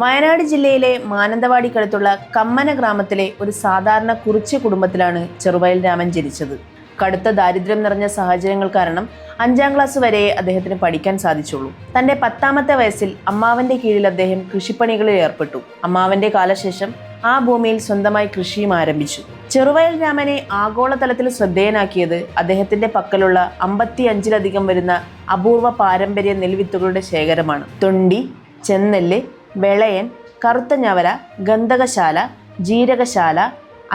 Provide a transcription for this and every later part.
വയനാട് ജില്ലയിലെ മാനന്തവാടിക്കടുത്തുള്ള കമ്മന ഗ്രാമത്തിലെ ഒരു സാധാരണ കുറിച്യ കുടുംബത്തിലാണ് ചെറുവയൽ രാമൻ ജനിച്ചത്. കടുത്ത ദാരിദ്ര്യം നിറഞ്ഞ സാഹചര്യങ്ങൾ കാരണം 5ാം ക്ലാസ് വരെ അദ്ദേഹത്തിന് പഠിക്കാൻ സാധിച്ചുള്ളൂ. തന്റെ 10ാമത്തെ വയസ്സിൽ അമ്മാവന്റെ കീഴിൽ അദ്ദേഹം കൃഷിപ്പണികളിൽ ഏർപ്പെട്ടു. അമ്മാവന്റെ കാലശേഷം ആ ഭൂമിയിൽ സ്വന്തമായി കൃഷിയും ആരംഭിച്ചു. ചെറുവയൽ രാമനെ ആഗോളതലത്തിൽ ശ്രദ്ധേയനാക്കിയത് അദ്ദേഹത്തിന്റെ പക്കലുള്ള 55ലധികം വരുന്ന അപൂർവ പാരമ്പര്യ നെൽവിത്തുകളുടെ ശേഖരമാണ്. തൊണ്ടി, ചെന്നെല്ല്, വെളയൻ, കറുത്ത ഞവര, ഗന്ധകശാല, ജീരകശാല,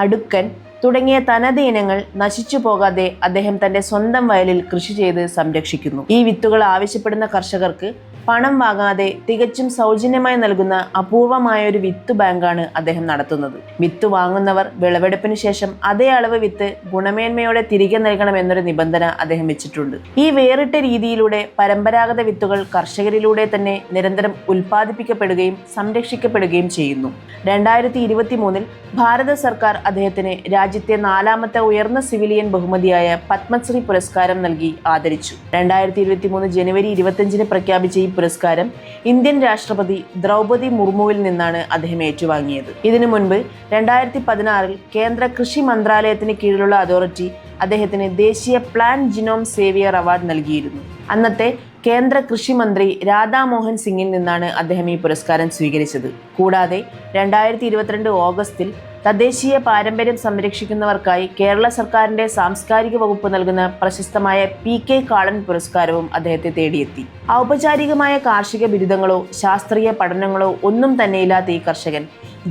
അടുക്കൻ തുടങ്ങിയ തനത് ഇനങ്ങൾ നശിച്ചു പോകാതെ അദ്ദേഹം തന്റെ സ്വന്തം വയലിൽ കൃഷി ചെയ്ത് സംരക്ഷിക്കുന്നു. ഈ വിത്തുകൾ ആവശ്യപ്പെടുന്ന കർഷകർക്ക് പണം വാങ്ങാതെ തികച്ചും സൗജന്യമായി നൽകുന്ന അപൂർവമായ ഒരു വിത്ത് ബാങ്കാണ് അദ്ദേഹം നടത്തുന്നത്. വിത്ത് വാങ്ങുന്നവർ വിളവെടുപ്പിന് ശേഷം അതേ അളവ് വിത്ത് ഗുണമേന്മയോടെ തിരികെ നൽകണം എന്നൊരു നിബന്ധന അദ്ദേഹം വെച്ചിട്ടുണ്ട്. ഈ വേറിട്ട രീതിയിലൂടെ പരമ്പരാഗത വിത്തുകൾ കർഷകരിലൂടെ തന്നെ നിരന്തരം ഉൽപ്പാദിപ്പിക്കപ്പെടുകയും സംരക്ഷിക്കപ്പെടുകയും ചെയ്യുന്നു. 2023 ഭാരത സർക്കാർ അദ്ദേഹത്തിന് രാജ്യത്തെ 4ാമത്തെ ഉയർന്ന സിവിലിയൻ ബഹുമതിയായ പത്മശ്രീ പുരസ്കാരം നൽകി ആദരിച്ചു. 2023 ജനുവരി 25 പ്രഖ്യാപിച്ച ഈ പുരസ്കാരം ഇന്ത്യൻ രാഷ്ട്രപതി ദ്രൗപദി മുർമുവിൽ നിന്നാണ് അദ്ദേഹം ഏറ്റുവാങ്ങിയത്. ഇതിനു മുൻപ് 2016 കേന്ദ്ര കൃഷി മന്ത്രാലയത്തിന് കീഴിലുള്ള അതോറിറ്റി അദ്ദേഹത്തിന് ദേശീയ പ്ലാൻ ജിനോം സേവിയർ അവാർഡ് നൽകിയിരുന്നു. അന്നത്തെ കേന്ദ്ര കൃഷി മന്ത്രി രാധാമോഹൻ സിംഗിൽ നിന്നാണ് അദ്ദേഹം ഈ പുരസ്കാരം സ്വീകരിച്ചത്. കൂടാതെ 2022 ഓഗസ്റ്റിൽ തദ്ദേശീയ പാരമ്പര്യം സംരക്ഷിക്കുന്നവർക്കായി കേരള സർക്കാരിന്റെ സാംസ്കാരിക വകുപ്പ് നൽകുന്ന പ്രശസ്തമായ PK കാളൻ പുരസ്കാരവും അദ്ദേഹത്തെ തേടിയെത്തി. ഔപചാരികമായ കാർഷിക ബിരുദങ്ങളോ ശാസ്ത്രീയ പഠനങ്ങളോ ഒന്നും തന്നെയില്ലാത്ത ഈ കർഷകൻ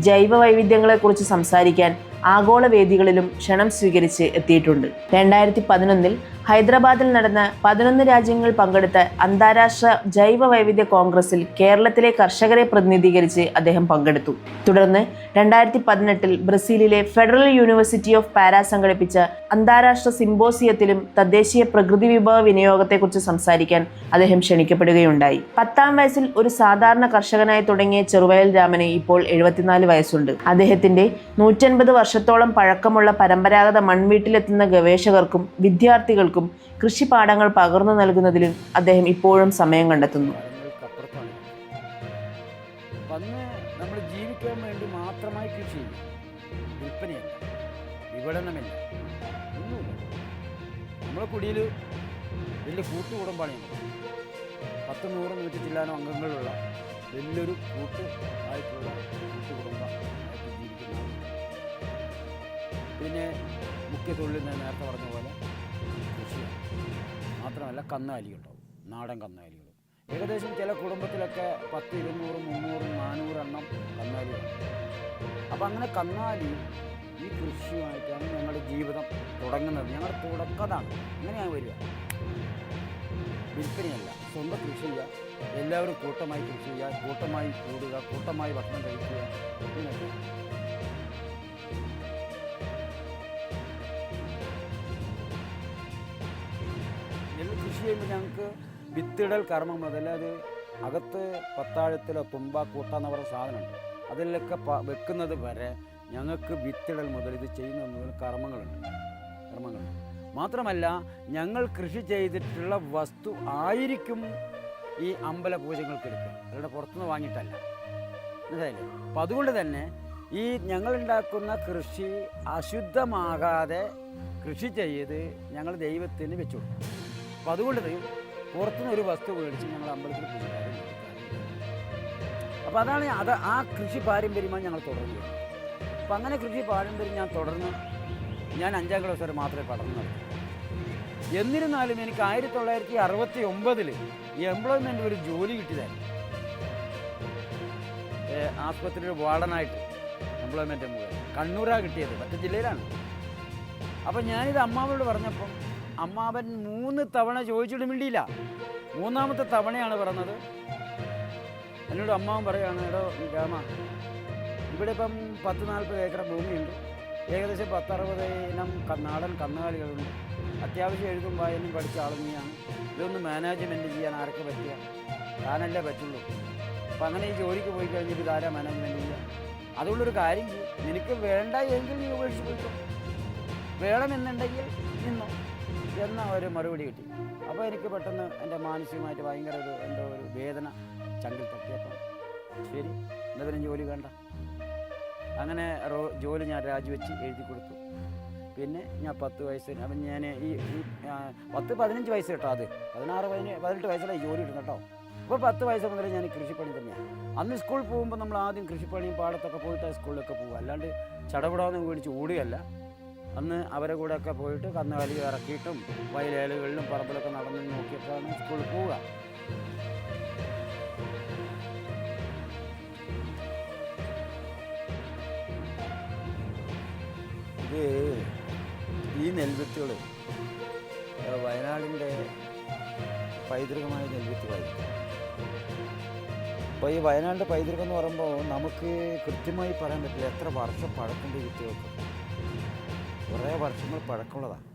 ജൈവ വൈവിധ്യങ്ങളെക്കുറിച്ച് സംസാരിക്കാൻ ആഗോള വേദികളിലും ക്ഷണം സ്വീകരിച്ച് എത്തിയിട്ടുണ്ട്. 2011 ഹൈദരാബാദിൽ നടന്ന 11 രാജ്യങ്ങൾ പങ്കെടുത്ത അന്താരാഷ്ട്ര ജൈവ വൈവിധ്യ കോൺഗ്രസിൽ കേരളത്തിലെ കർഷകരെ പ്രതിനിധീകരിച്ച് അദ്ദേഹം പങ്കെടുത്തു. തുടർന്ന് 2018 ബ്രസീലിലെ ഫെഡറൽ യൂണിവേഴ്സിറ്റി ഓഫ് പാരാ സംഘടിപ്പിച്ച അന്താരാഷ്ട്ര സിംബോസിയത്തിലും തദ്ദേശീയ പ്രകൃതി വിഭവ വിനിയോഗത്തെക്കുറിച്ച് സംസാരിക്കാൻ അദ്ദേഹം ക്ഷണിക്കപ്പെടുകയുണ്ടായി. 10ാം വയസ്സിൽ ഒരു സാധാരണ കർഷകനായി തുടങ്ങിയ ചെറുവയൽ രാമന് ഇപ്പോൾ 74 വയസ്സുണ്ട്. അദ്ദേഹത്തിന്റെ 150 വർഷത്തോളം പഴക്കമുള്ള പരമ്പരാഗത മൺവീട്ടിലെത്തുന്ന ഗവേഷകർക്കും വിദ്യാർത്ഥികൾക്കും കൃഷിപാഠങ്ങൾ പകർന്നു നൽകുന്നതിലും അദ്ദേഹം ഇപ്പോഴും സമയം കണ്ടെത്തുന്നു. നമ്മൾ ജീവിക്കാൻ വേണ്ടി മാത്രമായി കൃഷി ചെയ്യും. വിൽപ്പനയല്ല, വിപണനമില്ല, ഒന്നുമില്ല. നമ്മളെ കുടിയിൽ വലിയ കൂട്ടുകുടുംബമാണ്. 10-100 ചില്ലാനോ അംഗങ്ങളുള്ള വലിയൊരു ആയിട്ടുള്ള കൂട്ടുകുടുംബം ജീവിക്കുന്ന. പിന്നെ മുഖ്യ തൊഴിൽ ഞാൻ നേരത്തെ പറഞ്ഞ പോലെ കൃഷിയാണ്. മാത്രമല്ല കന്നുകാലികളുണ്ടാവും, നാടൻ കന്നുകാലികൾ. ഏകദേശം ചില കുടുംബത്തിലൊക്കെ 10, 200, 300, 400 എണ്ണം കന്നുകാലികളുണ്ട്. അപ്പം അങ്ങനെ കന്നുകാലി ഈ കൃഷിയുമായിട്ടാണ് ഞങ്ങളുടെ ജീവിതം തുടങ്ങുന്നത്. ഞങ്ങളുടെ തുടക്കതാണ് അങ്ങനെയാണ് വരിക. വിൽപ്പനയല്ല, സ്വന്തം കൃഷി ചെയ്യുക, എല്ലാവരും കൂട്ടമായി കൃഷി ചെയ്യുക, കൂട്ടമായി കൂടുക, കൂട്ടമായി ഭക്ഷണം കഴിക്കുക. ഇങ്ങനെയൊക്കെ കൃഷി ചെയ്യുമ്പോൾ ഞങ്ങൾക്ക് വിത്തിടൽ കർമ്മം മുതൽ അത് അകത്ത് പത്താഴത്തിലോ തുമ്പാക്കൂട്ടാന്ന് പറയുന്ന സാധനമുണ്ട്. അതിലൊക്കെ വെക്കുന്നത് വരെ ഞങ്ങൾക്ക് വിത്തിടൽ മുതൽ ഇത് ചെയ്യുന്ന മുതൽ കർമ്മങ്ങളുണ്ട്. മാത്രമല്ല ഞങ്ങൾ കൃഷി ചെയ്തിട്ടുള്ള വസ്തു ആയിരിക്കും ഈ അമ്പല പൂജകൾക്ക് എടുക്കുക, അവരുടെ പുറത്തുനിന്ന് വാങ്ങിയിട്ടല്ല. മനസ്സിലായില്ലേ? അപ്പം അതുകൊണ്ട് തന്നെ ഈ ഞങ്ങളുണ്ടാക്കുന്ന കൃഷി അശുദ്ധമാകാതെ കൃഷി ചെയ്ത് ഞങ്ങൾ ദൈവത്തിന് വെച്ചു കൊടുക്കും. അപ്പം അതുകൊണ്ട് പുറത്തുനിന്ന് ഒരു വസ്തു മേടിച്ച് ഞങ്ങൾ അമ്പലത്തിൽ പൂജക്കാരും. അപ്പോൾ അതാണ് ആ കൃഷി പാരമ്പര്യമായി ഞങ്ങൾ തുടരുന്നത്. അപ്പം അങ്ങനെ കൃഷി പാരമ്പര്യം ഞാൻ തുടർന്ന് ഞാൻ 5ാം ക്ലാസ് വരെ മാത്രമേ പഠനം നടത്തൂ. എന്നിരുന്നാലും എനിക്ക് 1969 ഈ എംപ്ലോയ്മെൻ്റ് ഒരു ജോലി കിട്ടിയതായിരുന്നു. ആസ്പത്രിയിൽ വാർഡനായിട്ട് എംപ്ലോയ്മെൻറ്റ് കണ്ണൂരാണ് കിട്ടിയത്, മറ്റു ജില്ലയിലാണ്. അപ്പം ഞാനിത് അമ്മാവനോട് പറഞ്ഞപ്പം അമ്മാവൻ 3 തവണ ചോദിച്ചിട്ട് മിണ്ടിയില്ല. 3ാമത്തെ തവണയാണ് പറഞ്ഞത്. എന്നോട് അമ്മാവൻ പറയുകയാണ്, എടോ രാമ, ഇവിടെ ഇപ്പം 10-40 ഏക്കർ ഭൂമിയുണ്ട്, ഏകദേശം 10-60 ഇനം നാടൻ കന്നുകാലികളുണ്ട്, അത്യാവശ്യം എഴുതും വായനയും പഠിച്ച ആളുന്നെയാണ്. ഇതൊന്ന് മാനേജ്മെൻറ്റ് ചെയ്യാൻ ആരൊക്കെ പറ്റുക? താനല്ലേ പറ്റുള്ളൂ. അപ്പം അങ്ങനെ ഈ ജോലിക്ക് പോയി കഴിഞ്ഞിട്ട് ഇതാരാ മാനേജ്മെൻറ്റ് ചെയ്യുക? അതുകൊണ്ടൊരു കാര്യം ചെയ്യും, നിനക്ക് വേണ്ട എങ്കിൽ നീ ഉപേക്ഷിച്ച് പോയിക്കോ, വേണമെന്നുണ്ടെങ്കിൽ നിന്നോ എന്ന ഒരു മറുപടി കിട്ടി. അപ്പോൾ എനിക്ക് പെട്ടെന്ന് എൻ്റെ മാനസികമായിട്ട് ഭയങ്കര എന്തോ ഒരു വേദന ചങ്കിൽ തട്ടിയപ്പോൾ ശരി എന്താ പിന്നെ ജോലി വേണ്ട. അങ്ങനെ ജോലി ഞാൻ രാജിവെച്ച് എഴുതി കൊടുത്തു. പിന്നെ ഞാൻ 10 വയസ്സ്, അപ്പം ഞാൻ ഈ 10-15 വയസ്സ് കേട്ടോ, അത് 16-18 വയസ്സിലായി ജോലി കിട്ടും കേട്ടോ. അപ്പോൾ 10 വയസ്സ് മുതൽ ഞാൻ കൃഷിപ്പണി തന്നെയാണ്. അന്ന് സ്കൂളിൽ പോകുമ്പോൾ നമ്മൾ ആദ്യം കൃഷിപ്പണിയും പാടത്തൊക്കെ പോയിട്ട് സ്കൂളിലൊക്കെ പോകുക, അല്ലാണ്ട് ചടപടാന്ന് മേടിച്ച് ഓടുകയല്ല. അന്ന് അവരെ കൂടെയൊക്കെ പോയിട്ട് കന്നുകാലി ഇറക്കിയിട്ടും വയലേലുകളിലും പറമ്പിലൊക്കെ നടന്ന് നോക്കിയിട്ടാണ് സ്കൂളിൽ പോവുക. ഇത് ഈ നെൽവിത്തുകൾ വയനാടിൻ്റെ പൈതൃകമായ നെൽവിത്തുകളായിരിക്കും. അപ്പോൾ ഈ വയനാടിൻ്റെ പൈതൃകം എന്ന് പറയുമ്പോൾ നമുക്ക് കൃത്യമായി പറയാൻ പറ്റില്ല എത്ര വർഷം പഴക്കമുണ്ട് ഈ വിത്തുകൾക്ക്. കുറേ വർഷങ്ങൾ പഴക്കമുള്ളതാണ്.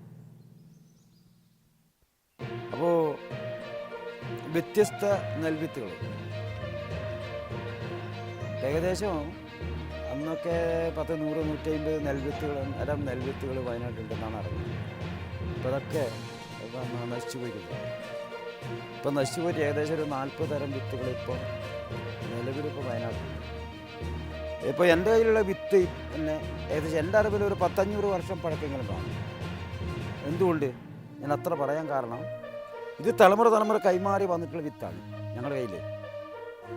അപ്പോൾ വ്യത്യസ്ത നെൽവിത്തുകൾ ഏകദേശം അന്നൊക്കെ 10-100-150 നെൽവിത്തുകൾ വയനാട്ടിലുണ്ടെന്നാണ് അറിഞ്ഞത്. ഇപ്പോൾ അതൊക്കെ നശിച്ചു പോയിരിക്കുന്നത്. ഇപ്പം നശിച്ചു പോയിട്ട് ഏകദേശം ഒരു 40 തരം വിത്തുകൾ ഇപ്പോൾ നിലവിലിപ്പോൾ വയനാട്ടിൽ. ഇപ്പോൾ എൻ്റെ കയ്യിലുള്ള വിത്ത് പിന്നെ ഏകദേശം എൻ്റെ അറിവിൽ ഒരു 10-500 വർഷം പഴക്കെങ്കിലും കാണും. എന്തുകൊണ്ട് ഞാൻ അത്ര പറയാൻ കാരണം, ഇത് തലമുറ കൈമാറി വന്നിട്ടുള്ള വിത്താണ് ഞങ്ങളുടെ കയ്യിൽ.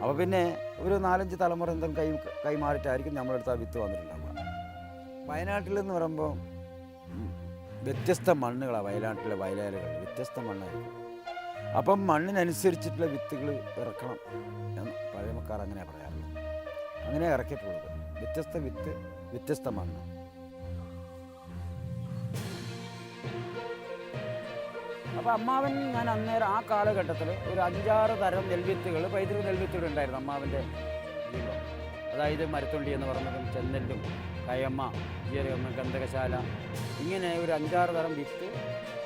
അപ്പോൾ പിന്നെ ഒരു 4-5 തലമുറ എന്തെങ്കിലും കൈമാറിയിട്ടായിരിക്കും നമ്മളെടുത്ത് ആ വിത്ത് വന്നിട്ടുണ്ടാവുക. വയനാട്ടിലെന്ന് പറയുമ്പോൾ വ്യത്യസ്ത മണ്ണുകളാണ്. വയനാട്ടിലെ വയലേലകൾ വ്യത്യസ്ത മണ്ണായിരിക്കും. അപ്പം മണ്ണിനനുസരിച്ചിട്ടുള്ള വിത്തുകൾ ഇറക്കണം എന്ന് പഴമക്കാർ അങ്ങനെ പറയാറുള്ളത്. അങ്ങനെ ഇറക്കിയിട്ടുള്ളത്. വ്യത്യസ്ത വിത്ത്, വ്യത്യസ്ത മണ്ണ്. അപ്പോൾ അമ്മാവൻ ഞാൻ അന്നേരം ആ കാലഘട്ടത്തിൽ ഒരു 5-6 തരം നെൽവിത്തുകൾ, പൈതൃക നെൽവിത്തുകൾ ഉണ്ടായിരുന്നു അമ്മാവൻ്റെ വീട്ടിൽ. അതായത് മരത്തുണ്ടി എന്ന് പറഞ്ഞതും, ചെന്നെല്ലും, കയമ്മ, ജീരകമ്മ, ഗന്ധകശാല, ഇങ്ങനെ ഒരു 5-6 തരം വിത്ത്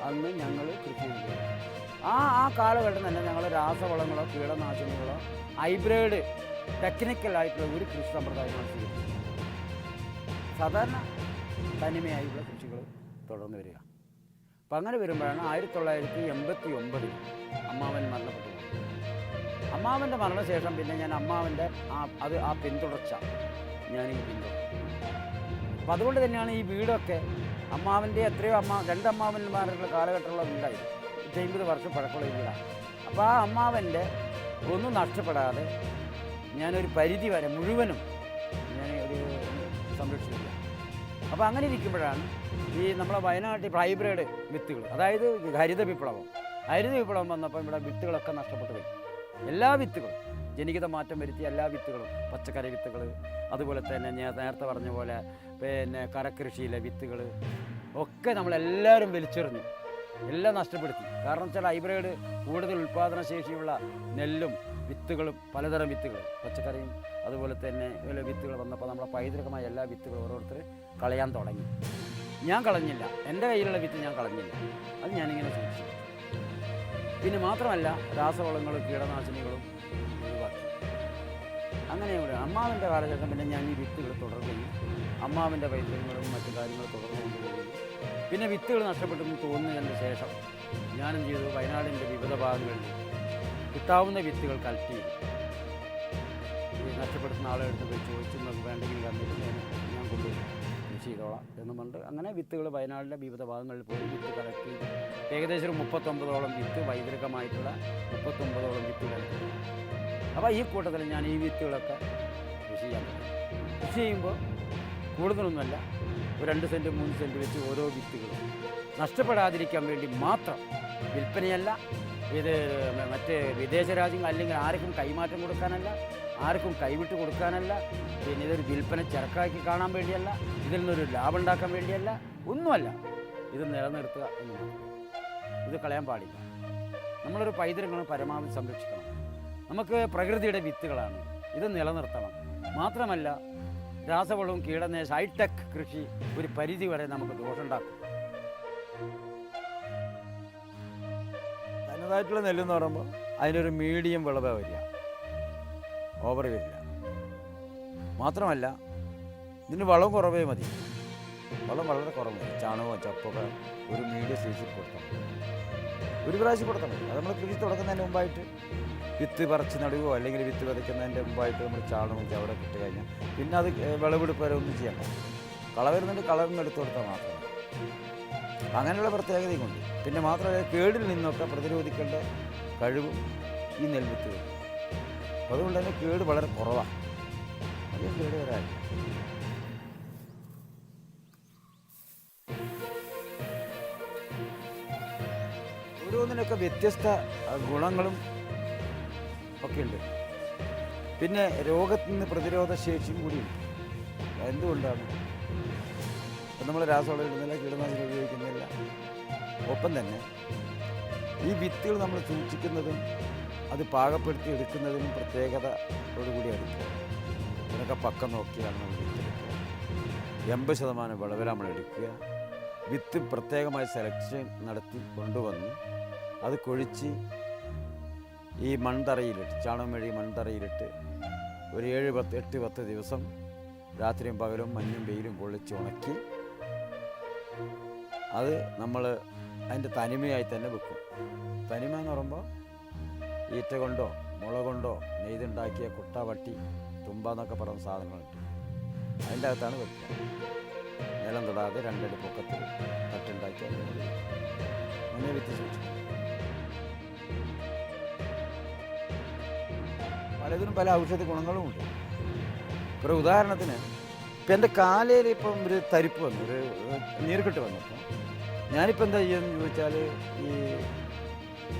അന്ന് ഞങ്ങൾ കൃഷി ചെയ്തു. ആ കാലഘട്ടം തന്നെ ഞങ്ങൾ രാസവളങ്ങളോ കീടനാശിനികളോ ഹൈബ്രിഡ് ടെക്നിക്കലായിട്ടുള്ള ഒരു കൃഷി സമ്പ്രദായമാണ് സ്വീകരിച്ചത്. സാധാരണ തനിമയായിട്ടുള്ള കൃഷികൾ തുടർന്ന് വരിക. അപ്പം അങ്ങനെ വരുമ്പോഴാണ് 1989 അമ്മാവൻ മരണപ്പെട്ടു. അമ്മാവൻ്റെ മരണശേഷം പിന്നെ ഞാൻ അമ്മാവൻ്റെ ആ പിന്തുടർച്ച ഞാനീ പിന്തുടർന്നു. അപ്പം അതുകൊണ്ട് തന്നെയാണ് ഈ വീടൊക്കെ അമ്മാവൻ്റെ എത്രയോ 2 അമ്മാവന്മാരുടെ കാലഘട്ടമുള്ള വീടായിരുന്നു. 50 വർഷം പഴക്കമുള്ള വീടാണ്. അപ്പോൾ ആ അമ്മാവൻ്റെ ഒന്നും നഷ്ടപ്പെടാതെ ഞാനൊരു പരിധി വരെ മുഴുവനും ഞാൻ ഒരു സംരക്ഷിക്കുക. അപ്പോൾ അങ്ങനെ ഇരിക്കുമ്പോഴാണ് ഈ നമ്മളെ വയനാട്ടിൽ ഹൈബ്രിഡ് വിത്തുകൾ, അതായത് ഹരിത വിപ്ലവം വന്നപ്പോൾ ഇവിടെ വിത്തുകളൊക്കെ നഷ്ടപ്പെട്ടു പോയി. എല്ലാ വിത്തുകളും ജനിതക മാറ്റം വരുത്തിയ എല്ലാ വിത്തുകളും, പച്ചക്കറി വിത്തുകൾ, അതുപോലെ തന്നെ ഞാൻ നേരത്തെ പറഞ്ഞ പോലെ പിന്നെ കരകൃഷിയിലെ വിത്തുകൾ ഒക്കെ നമ്മളെല്ലാവരും വലിച്ചെറിഞ്ഞു, എല്ലാം നഷ്ടപ്പെടുത്തി. കാരണം വെച്ചാൽ ഹൈബ്രിഡ് കൂടുതൽ ഉൽപ്പാദന ശേഷിയുള്ള നെല്ലും വിത്തുകളും, പലതരം വിത്തുകൾ, പച്ചക്കറിയും അതുപോലെ തന്നെ വിത്തുകൾ വന്നപ്പോൾ നമ്മളെ പൈതൃകമായ എല്ലാ വിത്തുകളും ഓരോരുത്തർ കളയാൻ തുടങ്ങി. ഞാൻ കളഞ്ഞില്ല, എൻ്റെ കയ്യിലുള്ള വിത്ത് ഞാൻ കളഞ്ഞില്ല, അത് ഞാനിങ്ങനെ സൂക്ഷിച്ചു. പിന്നെ മാത്രമല്ല രാസവളങ്ങളും കീടനാശിനികളും ഒഴിവാക്കി. അങ്ങനെയുള്ള അമ്മാവൻ്റെ കാലഘട്ടം പിന്നെ ഞാൻ ഈ വിത്തുകൾ തുടർന്നു. അമ്മാവൻ്റെ പൈതൃകങ്ങളും മറ്റു കാര്യങ്ങളും തുടർന്നു കൊണ്ടുപോകുന്നു. പിന്നെ വിത്തുകൾ നഷ്ടപ്പെട്ടെന്ന് തോന്നുന്നതിന് ശേഷം ഞാനും ചെയ്തു, വയനാടിൻ്റെ വിവിധ ഭാഗങ്ങളിൽ കിട്ടാവുന്ന വിത്തുകൾ കളക്ട് ചെയ്തു. ഈ നഷ്ടപ്പെടുത്തുന്ന ആളെ എടുത്ത് പോയി ചോദിച്ചു വേണ്ടെങ്കിൽ കണ്ടിട്ട് ഞാൻ കൊണ്ടുപോയി കൃഷി ചെയ്തോളാം എന്നും പറഞ്ഞിട്ട് അങ്ങനെ വിത്തുകൾ വയനാടിൻ്റെ വിവിധ ഭാഗങ്ങളിൽ പോയി വിത്ത് കളക്ട് ചെയ്തു. ഏകദേശം ഒരു 39ഓളം വിത്ത്, പൈതൃകമായിട്ടുള്ള 39ഓളം വിത്ത് കളക്ട് ചെയ്തു. അപ്പോൾ ഈ കൂട്ടത്തിൽ ഞാൻ ഈ വിത്തുകളൊക്കെ കൃഷി ചെയ്യാൻ പറ്റും. കൃഷി ചെയ്യുമ്പോൾ കൂടുതലൊന്നുമല്ല, ഒരു 2 സെൻറ്റ് 3 സെൻറ്റ് വെച്ച് ഓരോ വിത്തുകളും നഷ്ടപ്പെടാതിരിക്കാൻ വേണ്ടി മാത്രം. വിൽപ്പനയല്ല, ഇത് മറ്റ് വിദേശ രാജ്യങ്ങൾ അല്ലെങ്കിൽ ആർക്കും കൈമാറ്റം കൊടുക്കാനല്ല, ആർക്കും കൈവിട്ട് കൊടുക്കാനല്ല, പിന്നെ ഇതൊരു വിൽപ്പന ചരക്കാക്കി കാണാൻ വേണ്ടിയല്ല, ഇതിൽ നിന്നൊരു ലാഭം ഉണ്ടാക്കാൻ വേണ്ടിയല്ല, ഒന്നുമല്ല. ഇത് നിലനിർത്തുക എന്നുള്ളത്. ഇത് കളയാൻ പാടില്ല. നമ്മളൊരു പൈതൃകങ്ങൾ പരമാവധി സംരക്ഷിക്കണം. നമുക്ക് പ്രകൃതിയുടെ വിത്തുകളാണ്, ഇത് നിലനിർത്തണം. മാത്രമല്ല രാസവളവും ഹൈടെക് കൃഷി ഒരു പരിധി വരെ നമുക്ക് ദോഷമുണ്ടാക്കും. തനതായിട്ടുള്ള നെല്ലെന്ന് പറയുമ്പോൾ അതിനൊരു മീഡിയം വിളവ് വരിക, ഓവർ വരില്ല. മാത്രമല്ല ഇതിന് വളം കുറവേ മതി, വളം വളരെ കുറവ് മതി. ചാണകവും ചപ്പൊക്കെ ഒരു മീഡിയം സൈസിൽ കൊടുക്കണം, ഒരു പ്രാവശ്യം കൊടുക്കണം. അത് നമ്മൾ കൃഷി തുടങ്ങുന്നതിന് മുമ്പായിട്ട് വിത്ത് പറിച്ച് നടുകയോ അല്ലെങ്കിൽ വിത്ത് വിതയ്ക്കുന്നതിൻ്റെ മുമ്പായിട്ട് നമ്മൾ ചാണകവും ചവടെ ഇട്ട് കഴിഞ്ഞാൽ പിന്നെ അത് വിളവെടുപ്പ് വരെ ഒന്നും ചെയ്യണ്ട. കള വരുന്നുണ്ട്, കളറിന് എടുത്തു കൊടുത്താൽ മാത്രമേ. അങ്ങനെയുള്ള പ്രത്യേകതയും കൊണ്ട് പിന്നെ മാത്രമല്ല കേടിൽ നിന്നൊക്കെ പ്രതിരോധിക്കേണ്ട കഴിവും ഈ നെൽവിത്ത് വരും. അതുകൊണ്ട് തന്നെ കേട് വളരെ കുറവാണ്. വലിയ കേട് വരാൻ ഓരോന്നിനൊക്കെ വ്യത്യസ്ത ഗുണങ്ങളും ഒക്കെ ഉണ്ട്. പിന്നെ രോഗത്തിൽ നിന്ന് പ്രതിരോധ ശേഷിയും കൂടിയുണ്ട്. എന്തുകൊണ്ടാണ് ഇപ്പം നമ്മൾ രാസവളം ഇടുന്നില്ല, കീടനാശിനി ഉപയോഗിക്കുന്നില്ല. ഒപ്പം തന്നെ ഈ വിത്തുകൾ നമ്മൾ സൂക്ഷിക്കുന്നതും അത് പാകപ്പെടുത്തി എടുക്കുന്നതിനും പ്രത്യേകതയോടുകൂടിയാണ്. ഇതിനൊക്കെ പക്കം നോക്കിയാണ് നമ്മൾ വിത്ത് എടുക്കുക. 80% വിളവിൽ നമ്മൾ എടുക്കുക. വിത്ത് പ്രത്യേകമായി സെലക്ഷൻ നടത്തി കൊണ്ടുവന്ന് അത് കൊഴിച്ച് ഈ മൺതറയിലിട്ട്, ചാണകം മെഴുകി മൺതറയിലിട്ട് ഒരു 7-10 ദിവസം രാത്രിയും പകലും മഞ്ഞും വെയിലും കൊള്ളിച്ച് ഉണക്കി അത് നമ്മൾ അതിൻ്റെ തനിമയായി തന്നെ വെക്കും. തനിമ എന്ന് പറയുമ്പോൾ ഈറ്റ കൊണ്ടോ മുള കൊണ്ടോ നെയ്തുണ്ടാക്കിയ കുട്ട, വട്ടി, തുമ്പ എന്നൊക്കെ പറയുന്ന സാധനങ്ങളുണ്ട്. അതിൻ്റെ അകത്താണ് വെക്കുക. നിലം തൊടാതെ 2 അടി പൊക്കത്തിൽ തട്ടുണ്ടാക്കി അങ്ങനെ വിത്ത് സൂക്ഷിക്കും. പലതിനും പല ഔഷധ ഗുണങ്ങളുമുണ്ട്. ഒരു ഉദാഹരണത്തിന് ഇപ്പം എൻ്റെ കാലയിൽ ഇപ്പം ഒരു തരിപ്പ് വന്നു, ഒരു നീർക്കെട്ട് വന്നപ്പോൾ ഞാനിപ്പോൾ എന്താ ചെയ്യുമെന്ന് ചോദിച്ചാൽ ഈ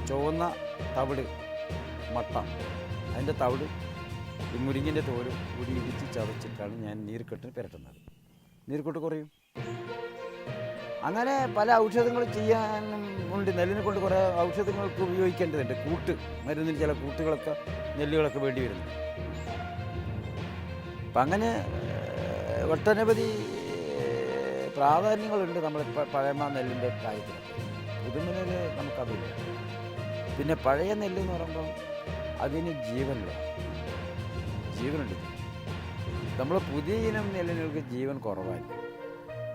ചുവന്ന തവിട് മട്ട, അതിൻ്റെ തവിട് ഈ മുരിങ്ങിൻ്റെ തോലും കൂടി ഇടിച്ച് ചതച്ചിട്ടാണ് ഞാൻ നീർക്കെട്ടിന് പുരട്ടുന്നത്. നീർക്കെട്ട് കുറയും. അങ്ങനെ പല ഔഷധങ്ങൾ ചെയ്യാനും ഉണ്ട്. നെല്ലിനെ കൊണ്ട് കുറേ ഔഷധങ്ങൾക്ക് ഉപയോഗിക്കേണ്ടതുണ്ട്. മരുന്നിന് ചില കൂട്ടുകളൊക്കെ നെല്ലുകളൊക്കെ വേണ്ടി വരുന്നു. അപ്പം അങ്ങനെ ഒട്ടനവധി പ്രാധാന്യങ്ങളുണ്ട് നമ്മൾ പഴമ നെല്ലിൻ്റെ കാര്യത്തിൽ. പുതുമലിൽ നമുക്കതില്ല. പിന്നെ പഴയ നെല്ല് എന്ന് പറയുമ്പം അതിന് ജീവനുണ്ട്. നമ്മൾ പുതിയ ഇനം നെല്ലുകൾക്ക് ജീവൻ കുറവായിരിക്കും.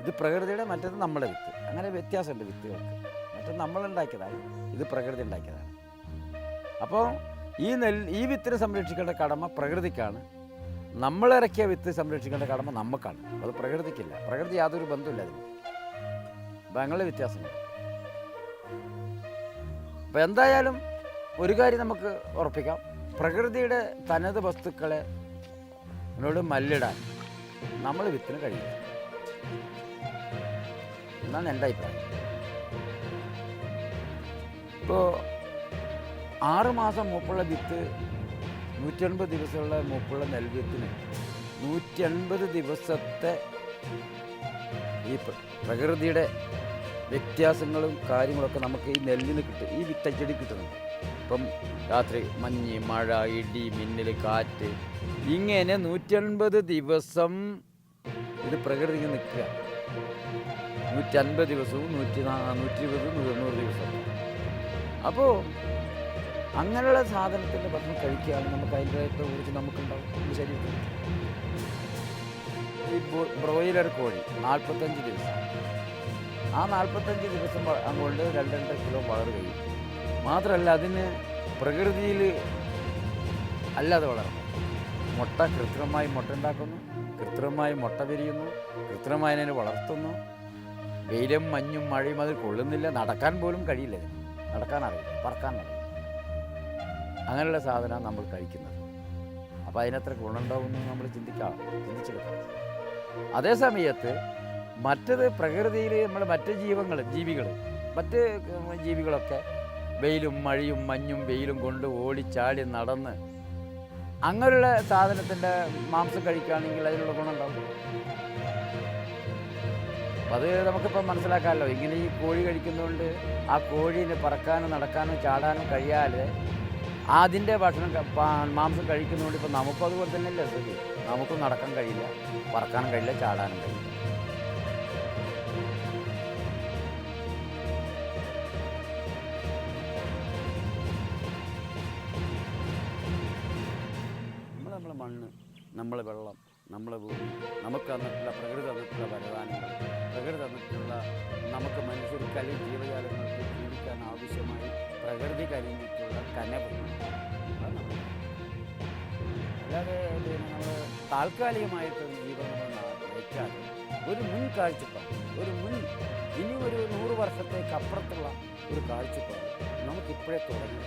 ഇത് പ്രകൃതിയുടെ, മറ്റേത് നമ്മുടെ വിത്ത്. അങ്ങനെ വ്യത്യാസമുണ്ട് വിത്തുകൾക്ക്. മറ്റേത് നമ്മളുണ്ടാക്കിയതാണ്, ഇത് പ്രകൃതി ഉണ്ടാക്കിയതാണ്. അപ്പോൾ ഈ വിത്തിനെ സംരക്ഷിക്കേണ്ട കടമ പ്രകൃതിക്കാണ്. നമ്മളിറക്കിയ വിത്ത് സംരക്ഷിക്കേണ്ട കടമ നമുക്കാണ്. അത് പ്രകൃതിക്കില്ല. പ്രകൃതി യാതൊരു ബന്ധമില്ല അതിന്. അപ്പം അങ്ങനെ വ്യത്യാസമുണ്ട്. അപ്പം എന്തായാലും ഒരു കാര്യം നമുക്ക് ഉറപ്പിക്കാം, പ്രകൃതിയുടെ തനത് വസ്തുക്കളെ മല്ലിടാൻ നമ്മൾ വിത്തിന് കഴിയില്ല എന്നാണ് എൻ്റെ അഭിപ്രായം. ഇപ്പോൾ 6 മാസം മൂപ്പുള്ള വിത്ത്, 180 ദിവസമുള്ള മൂപ്പുള്ള നെൽവിത്തിന് 180 ദിവസത്തെ ഈ പ്രകൃതിയുടെ വ്യത്യാസങ്ങളും കാര്യങ്ങളൊക്കെ നമുക്ക് ഈ നെല്ലിന് കിട്ടും, ഈ വിത്തച്ചെടി കിട്ടുന്നുണ്ട്. ഇപ്പം രാത്രി മഞ്ഞ്, മഴ, ഇടി, മിന്നൽ, കാറ്റ്, ഇങ്ങനെ 180 ദിവസം ഇത് പ്രകൃതിക്ക് നിൽക്കുക. 150 ദിവസവും 120, 100 ദിവസം. അപ്പോൾ അങ്ങനെയുള്ള സാധനത്തിൻ്റെ ഭക്ഷണം കഴിക്കുകയാണെങ്കിൽ നമുക്ക് അതിൻ്റെ ഊർജ്ജം നമുക്കുണ്ടാവും ശരീരത്തിൽ. ഈ ബ്രോയിലർ കോഴി 45 ദിവസം, ആ 45 ദിവസം കൊണ്ട് 2-2 കിലോ വളർ കഴിയും. മാത്രമല്ല അതിന് പ്രകൃതിയിൽ അല്ലാതെ വളരണം. മുട്ട കൃത്രിമമായി മുട്ട ഉണ്ടാക്കുന്നു, കൃത്രിമമായി മുട്ട വിരിയുന്നു, കൃത്രിമമായി അതിനെ വളർത്തുന്നു. വെയിലും മഞ്ഞും മഴയും അതിൽ കൊള്ളുന്നില്ല. നടക്കാൻ പോലും കഴിയില്ല. നടക്കാനറിയില്ല, പറക്കാനറിയില്ല. അങ്ങനെയുള്ള സാധനമാണ് നമ്മൾ കഴിക്കുന്നത്. അപ്പോൾ അതിനത്ര ഗുണമുണ്ടാവുമെന്ന് നമ്മൾ ചിന്തിച്ചെടുക്കാം. അതേ സമയത്ത് മറ്റത് പ്രകൃതിയിൽ നമ്മൾ മറ്റ് ജീവികളൊക്കെ വെയിലും മഴയും മഞ്ഞും വെയിലും കൊണ്ട് ഓടിച്ചാടി നടന്ന് അങ്ങനെയുള്ള സാധനത്തിൻ്റെ മാംസം കഴിക്കുകയാണെങ്കിൽ അതിനുള്ള ഗുണമുണ്ടാവും. അത് നമുക്കിപ്പം മനസ്സിലാക്കാമല്ലോ. ഇങ്ങനെ ഈ കോഴി കഴിക്കുന്നതുകൊണ്ട് ആ കോഴീനെ പറക്കാനും നടക്കാനും ചാടാനും കഴിയാതെ അതിൻ്റെ മാംസം കഴിക്കുന്നതുകൊണ്ട് ഇപ്പം നമുക്കും അതുപോലെ തന്നെയല്ലേ സ്ഥിതി. നമുക്കും നടക്കാൻ കഴിയില്ല, പറക്കാനും കഴിയില്ല, ചാടാനും കഴിയില്ല. നമ്മളെ മണ്ണ്, നമ്മളെ വെള്ളം, നമ്മളെ ഭൂമി നമുക്ക് തന്നിട്ടുള്ള പ്രകൃതി തന്നിട്ടുള്ള വരദാനങ്ങൾ, പ്രകൃതി തന്നിട്ടുള്ള നമുക്ക് മനുഷ്യർക്ക് അല്ലെങ്കിൽ ജീവജാലങ്ങൾക്ക് ജീവിക്കാൻ ആവശ്യമായി പ്രകൃതി കഴിഞ്ഞിട്ടുള്ള കനവ്, അത് നമ്മൾ അല്ലാതെ പിന്നെ നമ്മൾ താൽക്കാലികമായിട്ടൊരു ജീവിതം നമ്മൾ നയിക്കാതെ ഒരു മുൻ കാഴ്ചപ്പാട്, ഇനി ഒരു 100 വർഷത്തേക്ക് അപ്പുറത്തുള്ള ഒരു കാഴ്ചപ്പാട് നമുക്കിപ്പോഴേ തുടങ്ങി.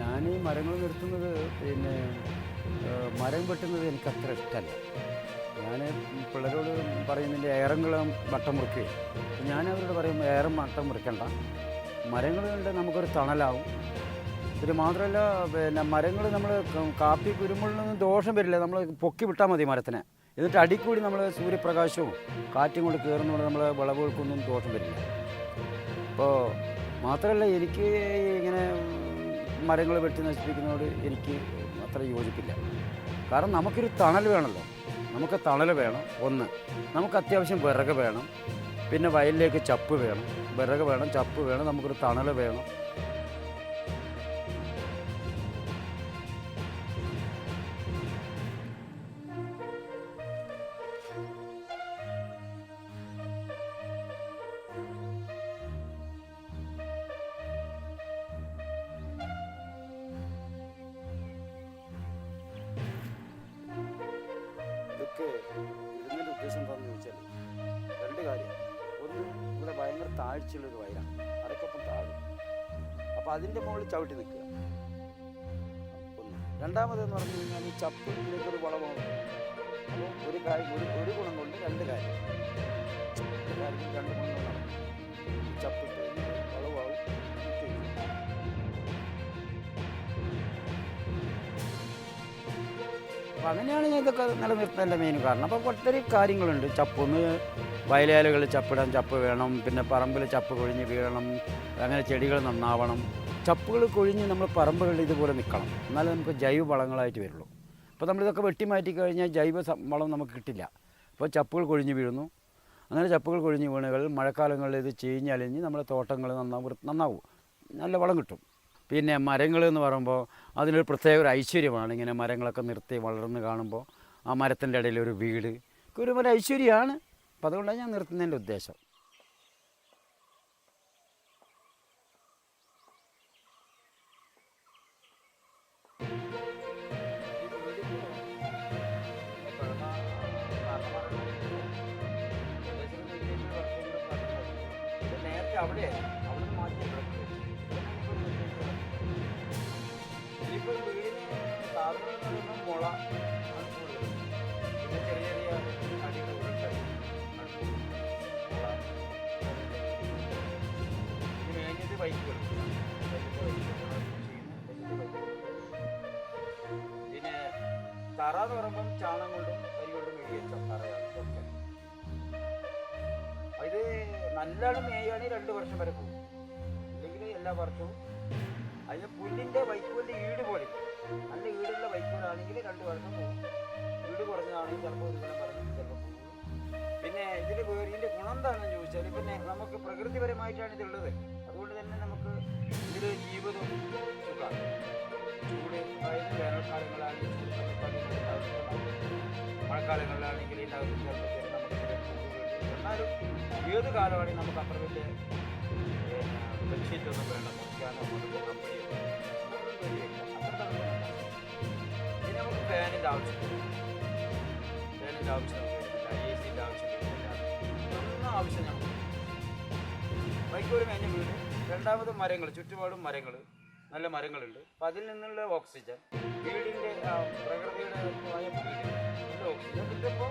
ഞാൻ ഈ മരങ്ങൾ നിർത്തുന്നത് പിന്നെ മരം വെട്ടുന്നത് എനിക്ക് അത്ര ഇഷ്ടമല്ല. ഞാൻ പിള്ളേരോട് പറയുന്നതിൻ്റെ ഏറെങ്കിലും വട്ടം മുറിക്കുകയും ഞാൻ അവരോട് പറയും ഏറും വട്ടം മുറിക്കണ്ട, മരങ്ങൾ കൊണ്ട് നമുക്കൊരു തണലാവും. ഇത് മാത്രമല്ല പിന്നെ മരങ്ങൾ നമ്മൾ കാപ്പി കുരുമുളകൊന്നും ദോഷം വരില്ല, നമ്മൾ പൊക്കി വിട്ടാൽ മതി മരത്തിനെ. എന്നിട്ട് അടിക്കൂടി നമ്മൾ സൂര്യപ്രകാശവും കാറ്റും കൊണ്ട് കയറുന്നതുകൊണ്ട് നമ്മൾ വിളവുകൾക്കൊന്നും ദോഷം വരില്ല. അപ്പോൾ മാത്രമല്ല എനിക്ക് ഇങ്ങനെ മരങ്ങൾ വെട്ടി നശിപ്പിക്കുന്നതോട് എനിക്ക് അത്ര യോജിപ്പില്ല. കാരണം നമുക്കൊരു തണൽ വേണമല്ലോ, നമുക്ക് തണൽ വേണം. ഒന്ന്, നമുക്ക് അത്യാവശ്യം വിറക് വേണം, പിന്നെ വയലിലേക്ക് ചപ്പ് വേണം, വിറക് വേണം, ചപ്പ് വേണം, നമുക്കൊരു തണൽ വേണം. ഇതൊക്കെ ഇടുന്നതിൻ്റെ ഉദ്ദേശം എന്താണെന്ന് ചോദിച്ചാൽ 2 കാര്യം. ഒന്ന്, ഇവിടെ ഭയങ്കര താഴ്ചയുള്ളൊരു വയലാണ്, അരക്കൊപ്പം താഴും. അപ്പോൾ അതിൻ്റെ മുകളിൽ ചവിട്ടി നിൽക്കുക. ഒന്ന്. രണ്ടാമതെന്ന് പറഞ്ഞു കഴിഞ്ഞാൽ ഈ ചപ്പിലേക്കൊരു വളമാവും. അപ്പോൾ ഒരു ഗുണം കൊണ്ട് 2 കാര്യം. ഒരു കാര്യത്തിൽ 2 ഗുണം കൊണ്ടാണ്. ചപ്പിട്ട് വളമാവും. അപ്പോൾ അങ്ങനെയാണ് ഞാൻ ഇതൊക്കെ നിലനിർത്തുന്നതിൻ്റെ മെയിൻ കാരണം. അപ്പോൾ ഒത്തിരി കാര്യങ്ങളുണ്ട്. ചപ്പൊന്ന് വയലേലകളിൽ ചപ്പിടാൻ ചപ്പ് വേണം, പിന്നെ പറമ്പിൽ ചപ്പ് കൊഴിഞ്ഞ് വീഴണം, അങ്ങനെ ചെടികൾ നന്നാവണം. ചപ്പുകൾ കൊഴിഞ്ഞ് നമ്മൾ പറമ്പുകളിൽ ഇതുപോലെ നിൽക്കണം, എന്നാലേ നമുക്ക് ജൈവ വളങ്ങളായിട്ട് വരുള്ളൂ. അപ്പോൾ നമ്മളിതൊക്കെ വെട്ടി മാറ്റി കഴിഞ്ഞാൽ ജൈവ വളം നമുക്ക് കിട്ടില്ല. അപ്പോൾ ചപ്പുകൾ കൊഴിഞ്ഞ് വീഴുന്നു. അങ്ങനെ ചപ്പുകൾ കൊഴിഞ്ഞ് വീണുകൾ മഴക്കാലങ്ങളിൽ ഇത് ചീഞ്ഞലിഞ്ഞ് നമ്മുടെ തോട്ടങ്ങൾ നന്നാവും, നല്ല വളം കിട്ടും. പിന്നെ മരങ്ങൾ എന്ന് പറയുമ്പോൾ അതിനൊരു പ്രത്യേക ഒരു ഐശ്വര്യമാണ്. ഇങ്ങനെ മരങ്ങളൊക്കെ നിർത്തി വളർന്ന് കാണുമ്പോൾ ആ മരത്തിൻ്റെ ഇടയിൽ ഒരു വീട് ഒരു ഐശ്വര്യമാണ്. അപ്പോൾ അതുകൊണ്ടാണ് ഞാൻ നിർത്തുന്നതിൻ്റെ ഉദ്ദേശം. നേരത്തെ അവിടെ മാറ്റി ഇപ്പോൾ വീടിന് സാധനം പറയുമ്പോൾ മുള ആണ് കൂടുതൽ. പിന്നെ ചെറിയ ചെറിയ അടികൾ മുള ഇത് മേഞ്ഞത് ബൈക്കുകൾ, പിന്നെ തറ എന്ന് പറയുമ്പം ചാണം കൊണ്ടും കരി കൊണ്ടും മേടിച്ച തറയാണ് ഇതൊക്കെ. ഇത് നല്ലോണം മേയുകയാണെങ്കിൽ 2 വർഷം വരെ പോകും, ഇല്ലെങ്കിൽ എല്ലാ വർഷവും. അതിന് പുല്ലിൻ്റെ വൈക്കോലിൻ്റെ ഈട് പോലെ നല്ല ഈടുള്ള വൈക്കോലാണെങ്കിൽ 2 വർഷം പോകും. ഈട് കുറഞ്ഞതാണെങ്കിൽ ചിലപ്പോൾ 1 കൊല്ലം പറഞ്ഞ് ചിലപ്പോൾ പോകും. പിന്നെ ഇതിൽ ഇതിൻ്റെ ഗുണം എന്താണെന്ന് ചോദിച്ചാൽ, പിന്നെ നമുക്ക് പ്രകൃതിപരമായിട്ടാണ് ഇതുള്ളത്. അതുകൊണ്ട് തന്നെ നമുക്ക് ഇതിൽ ജീവിതം സുഖമാണ്. ചൂട് അതായത് വേനൽക്കാലങ്ങളാണെങ്കിൽ മഴക്കാലങ്ങളിലാണെങ്കിൽ ഈ നഗരത്തിൽ നമുക്ക് എന്നാലും ഏത് കാലമാണെങ്കിൽ നമുക്ക് അത്ര വലിയ ബെഡ്ഷീറ്റൊന്നും വേണ്ട, മുറിക്കാനോ പിന്നെ നമുക്ക് ഫാനിൻ്റെ ആവശ്യമില്ല, ഫാനിൻ്റെ ആവശ്യം നമുക്ക് വരുന്നില്ല, AC-ൻ്റെ ആവശ്യം വരുന്നില്ല, ഒന്നും ആവശ്യം നമുക്ക്. ബൈക്കൊരു മേഞ്ഞ വീട്. രണ്ടാമത് മരങ്ങൾ, ചുറ്റുപാടും മരങ്ങൾ, നല്ല മരങ്ങളുണ്ട്. അപ്പം അതിൽ നിന്നുള്ള ഓക്സിജൻ, വീടിൻ്റെ പ്രകൃതിയുടെ നല്ല ഓക്സിജൻ കിട്ടുമ്പോൾ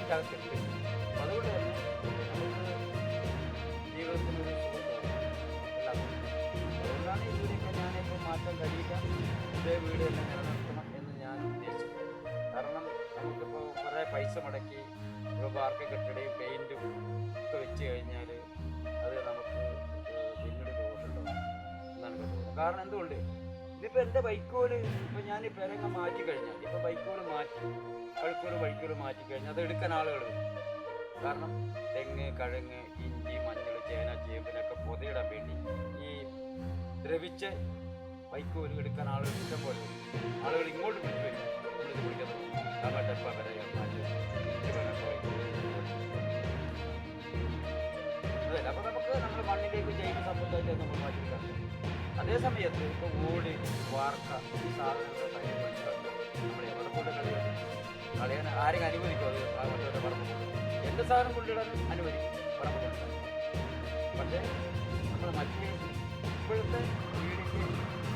ഇതിൻ്റെ അകത്തുണ്ട്. അപ്പം അതുകൊണ്ട് തന്നെ നമുക്ക് ജീവിതത്തിന് ഒരു സുഖം തോന്നും എല്ലാം. അതുകൊണ്ടാണ് ഈ വീടൊക്കെ ഞാനിപ്പോൾ മാറ്റാൻ കഴിയില്ല, ഇതേ വീട് തന്നെ നിലനിർത്തണം എന്ന് ഞാൻ ഉദ്ദേശിച്ചത്. കാരണം നമുക്കിപ്പോൾ കുറേ പൈസ മുടക്കി ഇപ്പോൾ പാർക്ക് കെട്ടിടയും പെയിൻറ്റും ഒക്കെ വെച്ച് കഴിഞ്ഞാൽ അത് നമുക്ക് പിന്നീട് ദോഷമുണ്ടാവും എന്നാണ് തോന്നുന്നത്. കാരണം എന്തുകൊണ്ട് ഇതിപ്പോൾ എൻ്റെ വൈക്കോല് ഇപ്പോൾ ഞാൻ പെരങ്ങ മാറ്റി കഴിഞ്ഞാൽ ഇപ്പോൾ വൈക്കോല് മാറ്റി കഴുക്കോല് വൈക്കോല് മാറ്റി കഴിഞ്ഞാൽ അത് എടുക്കാൻ ആളുകൾ വരും. കാരണം തെങ്ങ്, കഴങ്ങ്, ഇഞ്ചി, മഞ്ഞൾ, ചേന, ചേമ്പിനൊക്കെ പൊതയിടാൻ വേണ്ടി ഈ ദ്രവിച്ച വൈക്കോല് എടുക്കാൻ ആളുകൾ ഇഷ്ടം പോലെ വരും. ആളുകൾ ഇങ്ങോട്ട് പിടിച്ചു വരും. നമ്മളിത് പിടിക്കുന്നത് ടൊമാറ്റോ വരെ മാറ്റി അതല്ല. അപ്പോൾ നമുക്ക് നമ്മൾ മണ്ണിലേക്ക് ജൈവ സമ്പത്തായിട്ട് നമ്മൾ മാറ്റിയെടുക്കാൻ പറ്റും. അതേ സമയത്ത് ഇപ്പോൾ ഓട്, വാർക്ക ഈ സാധനങ്ങളുടെ നമ്മൾ എവിടെ കൊണ്ട് കളയാൻ ആരെങ്കിലും അനുവദിക്കും? അത് മറ്റവരുടെ പറമ്പ് കൊണ്ട് എൻ്റെ സാധനം കൊണ്ടിടാൻ അനുവദിക്കും, പറമ്പ് കൊണ്ടിടാൻ. പക്ഷേ നമ്മൾ മറ്റേ ഇപ്പോഴത്തെ വീടിൻ്റെ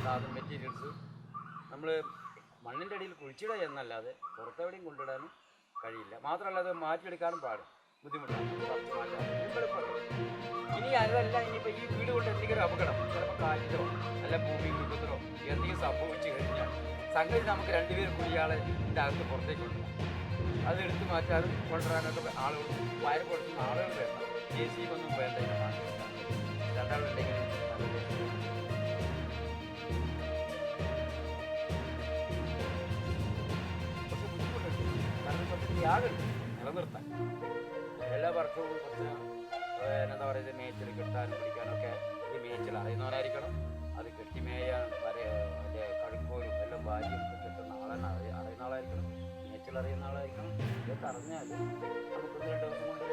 സാധനം മെറ്റീരിയൽസ് നമ്മൾ മണ്ണിൻ്റെ അടിയിൽ കുഴിച്ചിടുക എന്നല്ലാതെ പുറത്തെവിടെയും കൊണ്ടിടാനും കഴിയില്ല. മാത്രമല്ല അത് മാറ്റിയെടുക്കാനും പാടും, ബുദ്ധിമുട്ടാണ്. ഇനി അതല്ല, ഇനിയിപ്പോൾ ഈ വീട് കൊണ്ട് എന്തെങ്കിലും അപകടം, ചിലപ്പോൾ കാറ്റിലോ അല്ല ഭൂമി വിപത്തിലോ എന്തെങ്കിലും സംഭവിച്ചു കഴിഞ്ഞാൽ സംഗതി നമുക്ക് രണ്ടുപേരും കുഴിയാളെ ഇതിൻ്റെ അകത്ത് പുറത്തേക്ക് കൊണ്ടുപോകാം. അത് എടുത്തു മാറ്റാനും കൊണ്ടുവരാനൊക്കെ ആളുകൾ വയർ കൊടുക്കുന്ന ആളുകൾ വേണ്ട, JCB ഒന്നും വേണ്ട. രണ്ടാളുണ്ടെങ്കിൽ കുറച്ച് ബുദ്ധിമുട്ടുണ്ട്. കാരണം കുറച്ച് ത്യാഗമുണ്ട് നിലനിർത്താൻ. എല്ലാ വർഷവും കുറച്ച് എന്താ പറയുക, മേച്ചിൽ കെട്ടാനും പിടിക്കാനൊക്കെ ഇത് മേച്ചിൽ അറിയുന്നവരായിരിക്കണം. അത് കെട്ടി മേയാൻ മറ്റേ കഴുക്കോലും എല്ലാം വാരിയും കെട്ടുന്ന അറിയുന്ന ആളായിരിക്കണം, മേച്ചിൽ അറിയുന്ന ആളായിരിക്കണം. ഇതൊക്കെ അറിഞ്ഞാൽ നമുക്ക് 2 ദിവസം കൊണ്ട്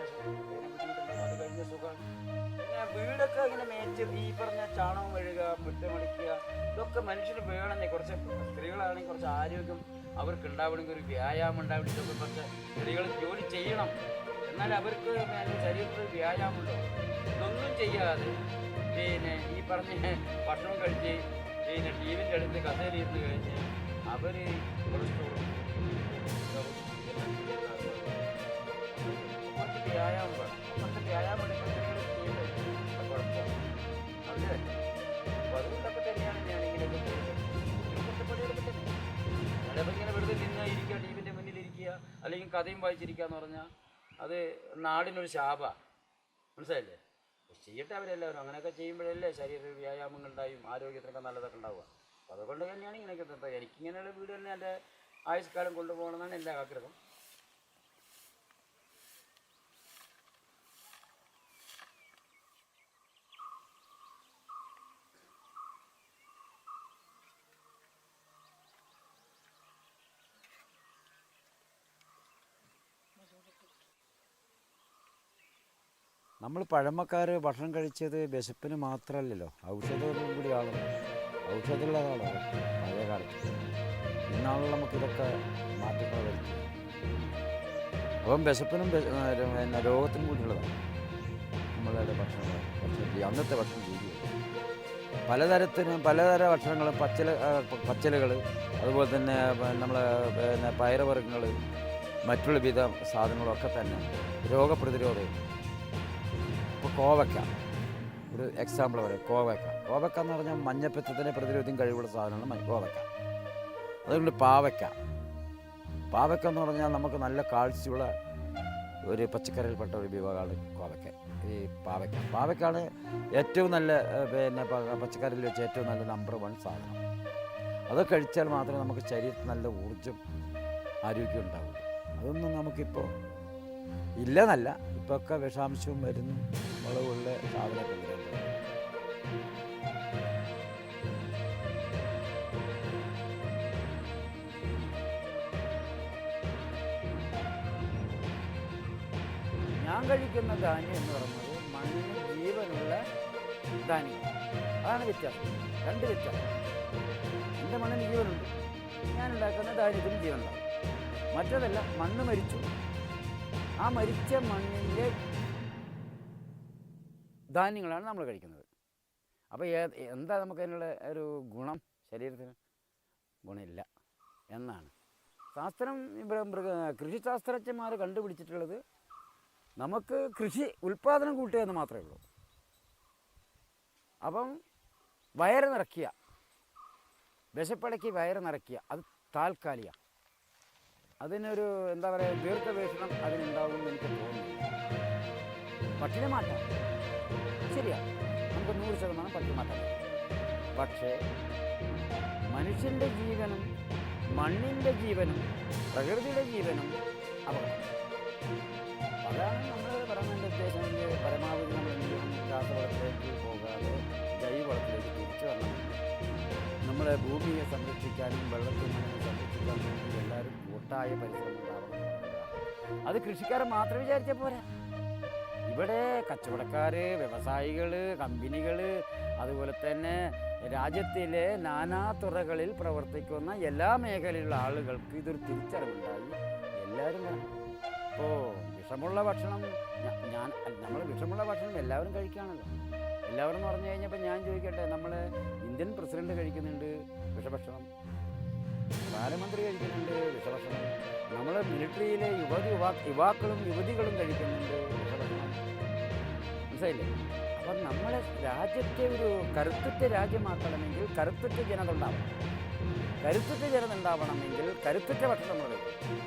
ബുദ്ധിമുട്ടുണ്ടാകും. അത് കഴിഞ്ഞ സുഖമാണ്. പിന്നെ വീടൊക്കെ ഇങ്ങനെ മേച്ചിൽ ഈ പറഞ്ഞ ചാണകം മെഴുകുക, മുറ്റമടിക്കുക, ഇതൊക്കെ മനുഷ്യന് വേണമെന്നേ. കുറച്ച് സ്ത്രീകളാണെങ്കിൽ കുറച്ച് ആരോഗ്യം അവർക്ക് ഉണ്ടാവണമെങ്കിൽ, ഒരു വ്യായാമം ഉണ്ടാവണമെങ്കിൽ ഇതൊക്കെ കുറച്ച് സ്ത്രീകൾ ജോലി ചെയ്യണം. എന്നാൽ അവർക്ക് ശരീരത്തിൽ വ്യായാമമുണ്ടോ? ഇതൊന്നും ചെയ്യാതെ പിന്നെ ഈ പറഞ്ഞ ഭക്ഷണം കഴിച്ച് പിന്നെ ടീവിൻ്റെ അടുത്ത് കസേരയിരുന്ന് കഴിഞ്ഞ് അവർ കൊളസ്ട്രോളും കുറച്ച് വ്യായാമം വേണം. കുറച്ച് വ്യായാമം എടുക്കുമ്പോൾ ചെയ്യുന്നത് കുഴപ്പമാണ്. അത് തന്നെ. അപ്പോൾ അതുകൊണ്ടൊക്കെ തന്നെയാണ് ഞാനിങ്ങനെയൊക്കെ ചെയ്യുന്നത്. പണിയൊക്കെ തന്നെ. ചിലപ്പോൾ ഇങ്ങനെ വെറുതെ നിന്ന് ഇരിക്കുക, ടീവിൻ്റെ മുന്നിലിരിക്കുക, അല്ലെങ്കിൽ കഥയും വായിച്ചിരിക്കുക എന്ന് പറഞ്ഞാൽ അത് നാടിനൊരു ശാപമാണ്. മനസ്സിലായില്ലേ? ചെയ്യട്ടെ അവരെല്ലാവരും. അങ്ങനെയൊക്കെ ചെയ്യുമ്പോഴല്ലേ ശരീര വ്യായാമങ്ങളുണ്ടായും ആരോഗ്യത്തിനൊക്കെ നല്ലതൊക്കെ ഉണ്ടാവുക. അപ്പോൾ അതുകൊണ്ട് തന്നെയാണ് ഇങ്ങനെയൊക്കെ തന്നത്. എനിക്കിങ്ങനെയുള്ള വീട് തന്നെ എൻ്റെ ആയുഷ്കാലം കൊണ്ടുപോകണമെന്നാണ് എൻ്റെ ആഗ്രഹം. നമ്മൾ പഴമക്കാർ ഭക്ഷണം കഴിച്ചത് വിശപ്പിന് മാത്രമല്ലല്ലോ, ഔഷധവും കൂടിയാണ്. ഔഷധമുള്ളതാണ് പഴയ കാലത്ത്. ഇന്നാണല്ലോ നമുക്കിതൊക്കെ മാറ്റങ്ങൾ വരുന്നത്. അപ്പം വിശപ്പിനും പിന്നെ രോഗത്തിനും കൂടിയുള്ളതാണ് നമ്മളുടെ ഭക്ഷണം അന്നത്തെ ഭക്ഷണ രീതി. പലതര ഭക്ഷണങ്ങൾ, പച്ചലുകൾ, അതുപോലെ തന്നെ നമ്മൾ പിന്നെ പയറുവർഗ്ഗങ്ങൾ, മറ്റുള്ള വിധ സാധനങ്ങളൊക്കെ തന്നെ രോഗപ്രതിരോധം. ഇപ്പോൾ കോവയ്ക്ക ഒരു എക്സാമ്പിൾ പറയാം. കോവയ്ക്ക എന്ന് പറഞ്ഞാൽ മഞ്ഞപ്പിത്തത്തിനെ പ്രതിരോധിക്കാൻ കഴിവുള്ള സാധനമാണ് കോവയ്ക്ക. അതുകൊണ്ട് പാവയ്ക്ക എന്ന് പറഞ്ഞാൽ നമുക്ക് നല്ല കാൽസ്യമുള്ള ഒരു പച്ചക്കറിയിൽപ്പെട്ട ഒരു വിഭാഗമാണ് കോവയ്ക്ക. ഈ പാവയ്ക്കാണ് ഏറ്റവും നല്ല പിന്നെ പച്ചക്കറിയിൽ വെച്ച് ഏറ്റവും നല്ല നമ്പർ 1 സാധനം. അത് കഴിച്ചാൽ മാത്രമേ നമുക്ക് ശരീരത്തിൽ നല്ല ഊർജ്ജം, ആരോഗ്യം ഉണ്ടാവുള്ളൂ. അതൊന്നും നമുക്കിപ്പോൾ ഇല്ലെന്നല്ല, ഇപ്പോൾ ഒക്കെ വിഷാംശവും മരുന്നും വളവുള്ള സാധനമൊക്കെ വരുന്നുണ്ട്. ഞാൻ കഴിക്കുന്ന ധാന്യം എന്ന് പറയുന്നത് മണ്ണിന് ജീവനുള്ള ധാന്യങ്ങൾ. അതാണ് വ്യത്യാസം, 2 വ്യത്യാസം. എൻ്റെ മണ്ണിന് ജീവനുണ്ട്, ഞാനുണ്ടാക്കുന്ന ധാന്യത്തിന് ജീവനുണ്ടാവും. മറ്റേതല്ല, മണ്ണ് മരിച്ചു, ആ മരിച്ച മണ്ണിൻ്റെ ധാന്യങ്ങളാണ് നമ്മൾ കഴിക്കുന്നത്. അപ്പോൾ എന്താ നമുക്കതിനുള്ള ഒരു ഗുണം? ശരീരത്തിന് ഗുണമില്ല എന്നാണ് ശാസ്ത്രം കൃഷിശാസ്ത്രജ്ഞന്മാർ കണ്ടുപിടിച്ചിട്ടുള്ളത് നമുക്ക് കൃഷി ഉൽപ്പാദനം കൂട്ടുക എന്ന് മാത്രമേ ഉള്ളൂ. അപ്പം വയറ് നിറയ്ക്കുക, വിശപ്പടക്കി വയറ് നിറയ്ക്കുക, അത് താൽക്കാലിക. അതിനൊരു എന്താ പറയുക, ദീർഘവീക്ഷണം അതിനുണ്ടാവുമെന്ന് എനിക്ക് തോന്നുന്നു. പട്ടിണി മാറ്റാം, ശരിയാണ്, നമുക്ക് 100% പട്ടിണി മാറ്റാം. പക്ഷേ മനുഷ്യൻ്റെ ജീവനും മണ്ണിൻ്റെ ജീവനും പ്രകൃതിയുടെ ജീവനും അപകടം. അതാണ് നമ്മൾ പറയുന്നതിൻ്റെ ഉദ്ദേശം. പരമാവധി നമ്മൾ എന്തെങ്കിലും രാസവളത്തിലേക്ക് പോകാതെ ജൈവവളത്തിലേക്ക് തിരിച്ചു വരണം. നമ്മളെ ഭൂമിയെ സംരക്ഷിക്കാനും വെള്ളത്തിൽ നിന്ന് സംരക്ഷിക്കാൻ വേണ്ടി എല്ലാവരും കൂട്ടായ പരിശ്രമം ഉണ്ടാവണം. അത് കൃഷിക്കാരൻ മാത്രം വിചാരിച്ചാൽ പോരാ. ഇവിടെ കച്ചവടക്കാർ, വ്യവസായികൾ, കമ്പനികൾ, അതുപോലെ തന്നെ രാജ്യത്തിലെ നാനാ തുറകളിൽ പ്രവർത്തിക്കുന്ന എല്ലാ മേഖലയിലുള്ള ആളുകൾക്ക് ഇതൊരു തിരിച്ചറിവുണ്ടായി എല്ലാവരും വേണം. ഇപ്പോൾ വിഷമുള്ള ഭക്ഷണം നമ്മൾ വിഷമുള്ള ഭക്ഷണം എല്ലാവരും കഴിക്കുകയാണല്ലോ. എല്ലാവരും എന്ന് പറഞ്ഞു കഴിഞ്ഞപ്പോൾ ഞാൻ ചോദിക്കട്ടെ, നമ്മൾ ഇന്ത്യൻ പ്രസിഡന്റ് കഴിക്കുന്നുണ്ട് വിഷഭക്ഷണം, പ്രധാനമന്ത്രി കഴിക്കുന്നുണ്ട് വിഷഭക്ഷണം, നമ്മൾ മിലിറ്ററിയിലെ യുവാക്കളും യുവതികളും കഴിക്കുന്നുണ്ട് വിഷഭക്ഷണം. മനസ്സിലായില്ലേ? അപ്പം നമ്മളെ രാജ്യത്തെ ഒരു കരുത്തുറ്റ രാജ്യമാക്കണമെങ്കിൽ കരുത്തുറ്റ ജനത ഉണ്ടാവണം. കരുത്തുറ്റ ജനത ഉണ്ടാവണമെങ്കിൽ കരുത്തുറ്റ ഭക്ഷണം നമ്മൾ കഴിക്കും.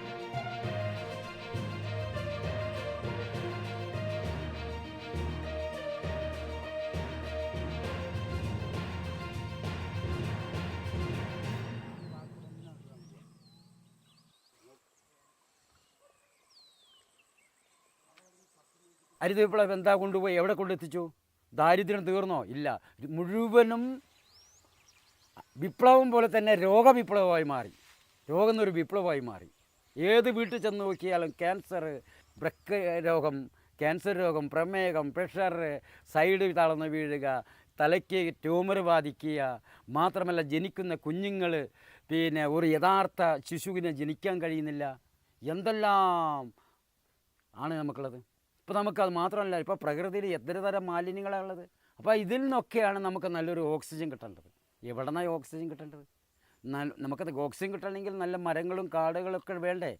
ഹരിത വിപ്ലവം എന്താ കൊണ്ടുപോയി എവിടെ കൊണ്ടെത്തിച്ചു? ദാരിദ്ര്യം തീർന്നോ? ഇല്ല. മുഴുവനും വിപ്ലവം പോലെ തന്നെ രോഗവിപ്ലവമായി മാറി. രോഗം എന്നൊരു വിപ്ലവമായി മാറി. ഏത് വീട്ടിൽ ചെന്ന് നോക്കിയാലും ക്യാൻസർ, വൃക്ക രോഗം, ക്യാൻസർ രോഗം, പ്രമേഹം, പ്രഷർ, സൈഡ് തളർന്ന് വീഴുക, തലയ്ക്ക് ട്യൂമർ ബാധിക്കുക, മാത്രമല്ല ജനിക്കുന്ന കുഞ്ഞുങ്ങൾ പിന്നെ ഒരു യഥാർത്ഥ ശിശുവിനെ ജനിക്കാൻ കഴിയുന്നില്ല. എന്തെല്ലാം ആണ് നമുക്കുള്ളത്. ഇപ്പോൾ നമുക്കത് മാത്രമല്ല, ഇപ്പോൾ പ്രകൃതിയിൽ എത്ര തരം മാലിന്യങ്ങളാണ് ഉള്ളത്. അപ്പോൾ ഇതിൽ നിന്നൊക്കെയാണ് നമുക്ക് നല്ലൊരു ഓക്സിജൻ കിട്ടേണ്ടത്. എവിടെ നിന്നാണ് ഓക്സിജൻ കിട്ടേണ്ടത്? നമുക്കത് ഓക്സിജൻ കിട്ടണമെങ്കിൽ നല്ല മരങ്ങളും കാടുകളൊക്കെ വേണ്ടേ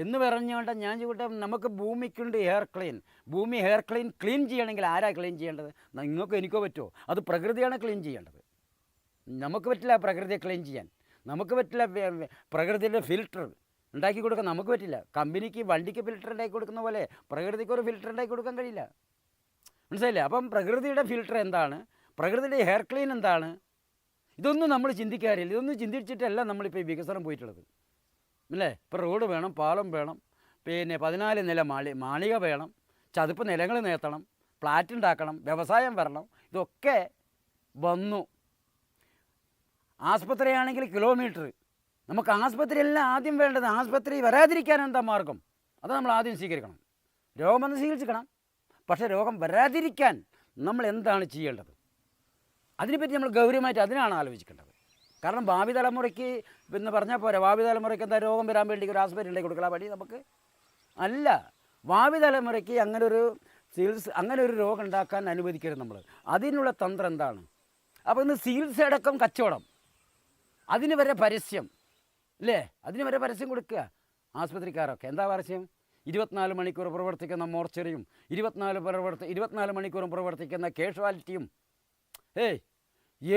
എന്ന് പറഞ്ഞുകൊണ്ട് ഞാൻ ചോദിക്കട്ടെ, നമുക്ക് ഭൂമിക്കുണ്ട് ഹെയർ ക്ലീൻ. ഭൂമി ഹെയർ ക്ലീൻ ചെയ്യണമെങ്കിൽ ആരാ ക്ലീൻ ചെയ്യേണ്ടത്? നിങ്ങൾക്കോ എനിക്കോ പറ്റുമോ? അത് പ്രകൃതിയാണ് ക്ലീൻ ചെയ്യേണ്ടത്. നമുക്ക് പറ്റില്ല പ്രകൃതിയെ ക്ലീൻ ചെയ്യാൻ. നമുക്ക് പറ്റില്ല പ്രകൃതിയുടെ ഫിൽറ്റർ ഉണ്ടാക്കി കൊടുക്കാൻ നമുക്ക് പറ്റില്ല. കമ്പനിക്ക് വണ്ടിക്ക് ഫിൽറ്റർ ഉണ്ടാക്കി കൊടുക്കുന്ന പോലെ പ്രകൃതിക്ക് ഒരു ഫിൽറ്റർ ഉണ്ടാക്കി കൊടുക്കാൻ കഴിയില്ല. മനസ്സിലായില്ലേ? അപ്പം പ്രകൃതിയുടെ ഫിൽറ്റർ എന്താണ്, പ്രകൃതിയുടെ ഹെയർ ക്ലീൻ എന്താണ്, ഇതൊന്നും നമ്മൾ ചിന്തിക്കാറില്ല. ഇതൊന്നും ചിന്തിച്ചിട്ടല്ല നമ്മളിപ്പോൾ ഈ വികസനം പോയിട്ടുള്ളത്, അല്ലേ? ഇപ്പോൾ റോഡ് വേണം, പാലം വേണം, പിന്നെ 14 നില മാളിക വേണം, ചതുപ്പ് നിലങ്ങൾ നേർത്തണം, ഫ്ലാറ്റ് ഉണ്ടാക്കണം, വ്യവസായം വരണം. ഇതൊക്കെ വന്നു. ആസ്പത്രിയാണെങ്കിൽ കിലോമീറ്റർ. നമുക്ക് ആസ്പത്രിയെല്ലാം ആദ്യം വേണ്ടത്, ആസ്പത്രി വരാതിരിക്കാൻ എന്താ മാർഗം? അത് നമ്മൾ ആദ്യം സ്വീകരിക്കണം. രോഗം വന്ന് ചികിത്സിക്കണം. പക്ഷേ രോഗം വരാതിരിക്കാൻ നമ്മൾ എന്താണ് ചെയ്യേണ്ടത്? അതിനെപ്പറ്റി നമ്മൾ ഗൗരവമായിട്ട് അതിനാണ് ആലോചിക്കേണ്ടത്. കാരണം ഭാവി തലമുറയ്ക്ക് എന്ന് പറഞ്ഞാൽ പോരാ, ഭാവി തലമുറയ്ക്ക് എന്താ രോഗം വരാൻ വേണ്ടി ഒരു ആസ്പത്രി ഉണ്ടാക്കി കൊടുക്കണം വഴി നമുക്ക് അല്ല. ഭാവി തലമുറയ്ക്ക് അങ്ങനെ ഒരു രോഗം ഉണ്ടാക്കാൻ അനുവദിക്കരുത് നമ്മൾ. അതിനുള്ള തന്ത്രം എന്താണ്? അപ്പോൾ ഇന്ന് ചികിത്സയടക്കം കച്ചവടം, അതിന് വരെ പരസ്യം, അല്ലേ? അതിന് വരെ പരസ്യം കൊടുക്കുക ആസ്പത്രിക്കാരൊക്കെ. എന്താ പരസ്യം? 24 മണിക്കൂർ പ്രവർത്തിക്കുന്ന മോർച്ചറിയും 24 മണിക്കൂറും പ്രവർത്തിക്കുന്ന കാഷ്വാലിറ്റിയും,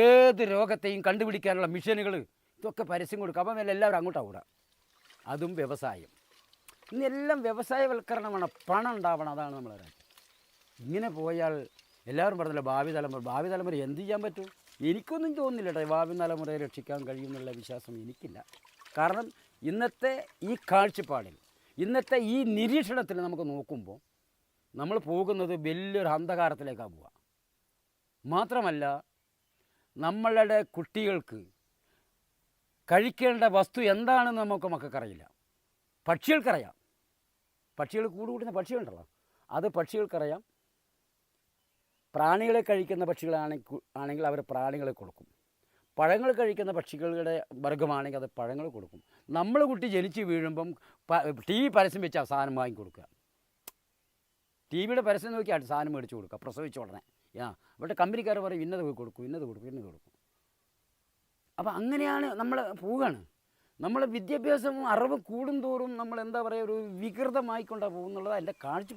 ഏത് രോഗത്തെയും കണ്ടുപിടിക്കാനുള്ള മിഷനുകൾ, ഇതൊക്കെ പരസ്യം കൊടുക്കുക. അപ്പം എല്ലാവരും അങ്ങോട്ടാണ് ഓടുക. അതും വ്യവസായം. ഇന്നെല്ലാം വ്യവസായവൽക്കരണമാണ്, പണം ഉണ്ടാവണം. അതാണ് നമ്മളെ രാജ്യം. ഇങ്ങനെ പോയാൽ എല്ലാവരും പറഞ്ഞല്ലോ ഭാവി തലമുറ എന്ത് ചെയ്യാൻ പറ്റും? എനിക്കൊന്നും തോന്നുന്നില്ല കേട്ടോ ഭാവി തലമുറയെ രക്ഷിക്കാൻ കഴിയുമെന്നുള്ള വിശ്വാസം എനിക്കില്ല. കാരണം ഇന്നത്തെ ഈ കാഴ്ചപ്പാടിൽ, ഇന്നത്തെ ഈ നിരീക്ഷണത്തിൽ നമുക്ക് നോക്കുമ്പോൾ നമ്മൾ പോകുന്നത് വലിയൊരു അന്ധകാരത്തിലേക്കാണ് പോവുക. മാത്രമല്ല, നമ്മളുടെ കുട്ടികൾക്ക് കഴിക്കേണ്ട വസ്തു എന്താണെന്ന് നമുക്ക് മക്കൾക്കറിയില്ല. പക്ഷികൾക്കറിയാം. പക്ഷികൾ കൂടുകൂട്ടുന്ന പക്ഷികളുണ്ടല്ലോ, അത് പക്ഷികൾക്കറിയാം. പ്രാണികളെ കഴിക്കുന്ന പക്ഷികളാണെങ്കിൽ അവർ പ്രാണികളെ കൊടുക്കും. പഴങ്ങൾ കഴിക്കുന്ന പക്ഷികളുടെ വർഗ്ഗമാണെങ്കിൽ അത് പഴങ്ങൾ കൊടുക്കും. നമ്മൾ കുട്ടി ജനിച്ച് വീഴുമ്പം ടി വി പരസ്യം വെച്ച് ആ സാധനം വാങ്ങിക്കൊടുക്കുക. ടി വിയുടെ പരസ്യം നോക്കിയാണ് സാധനം മേടിച്ച് കൊടുക്കുക പ്രസവിച്ച ഉടനെ. അവിടെ കമ്പനിക്കാർ പറയും ഇന്നത് കൊടുക്കും. അപ്പോൾ അങ്ങനെയാണ് നമ്മൾ പോവുകയാണ്. നമ്മളെ വിദ്യാഭ്യാസവും അറിവ് കൂടുന്തോറും നമ്മൾ എന്താ പറയുക ഒരു വികൃതമായിക്കൊണ്ടാണ് പോകുന്നുള്ളത് എൻ്റെ കാഴ്ചപ്പാട്.